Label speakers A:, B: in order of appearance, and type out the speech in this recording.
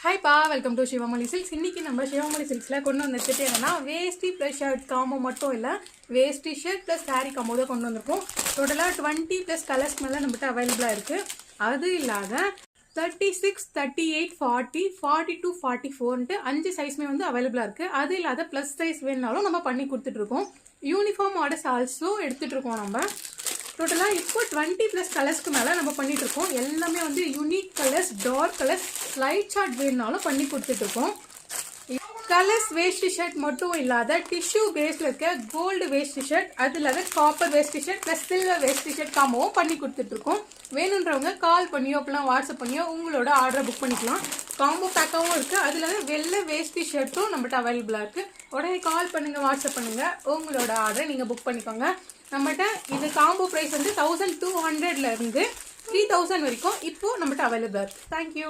A: Hi pa, welcome to Shivamali Silks. இன்னைக்கு நம்ம Shivamali Silksல கொண்டு வந்திருக்கிறது என்னன்னா வேஷ்டி plus ஷர்ட் காம்போ மட்டும் இல்ல வேஷ்டி ஷர்ட் plus saree காம்போ தான் கொண்டு வந்திருக்கோம். டோட்டலா 20 plus கலர்ஸ் மேல நம்மட்ட அவேலபிளா இருக்கு. அது இல்லாத 36, 38, 40, 42, 44 5 சைஸ்மே வந்து அவைலபிளா இருக்கு. அது இல்லாத பிளஸ் சைஸ் வேணுனாலும் நம்ம பண்ணி கொடுத்துட்டு இருக்கோம். யூனிஃபார்ம் ஆர்டர்ஸ் ஆல்சோ எடுத்துட்டு இருக்கோம் நம்ம. டோட்டலா இப்போ 20 பிளஸ் கலர்ஸ்க்கு மேல நம்ம பண்ணிட்டு இருக்கோம். எல்லாமே வந்து unique colours, dark colours, light chart வேணுனாலும் பண்ணி கொடுத்துட்டு இருக்கோம். கலர்ஸ் வேஷ்டி ஷர்ட் மட்டும் இல்லாத டிஷ்யூ பேஸ்ல இருக்க கோல்டு வேஷ்டி ஷர்ட், அது இல்லாத காப்பர் வேஷ்டி ஷர்ட் பிளஸ் சில்வர் வேஷ்டி ஷர்ட் காம்போவும் பண்ணி கொடுத்துட்டு இருக்கோம். வேணுன்றவங்க கால் பண்ணியோ அப்பெல்லாம் வாட்ஸ்அப் பண்ணியோ உங்களோட ஆர்டரை புக் பண்ணிக்கலாம். காம்போ பேக்காவும் இருக்கு. அது இல்லாத வெள்ளை வேஷ்டி ஷர்ட்டும் நம்மகிட்ட அவைலபிளா இருக்கு. உடனே கால் பண்ணுங்க, வாட்ஸ்அப் பண்ணுங்க, உங்களோட ஆர்டரை நீங்க புக் பண்ணிக்கோங்க. நம்மகிட்ட இது காம்போ பிரைஸ் வந்து 1200ல இருந்து 3000 வரைக்கும் இப்போ நம்மகிட்ட அவைலபிளா இருக்கு. தேங்க்யூ.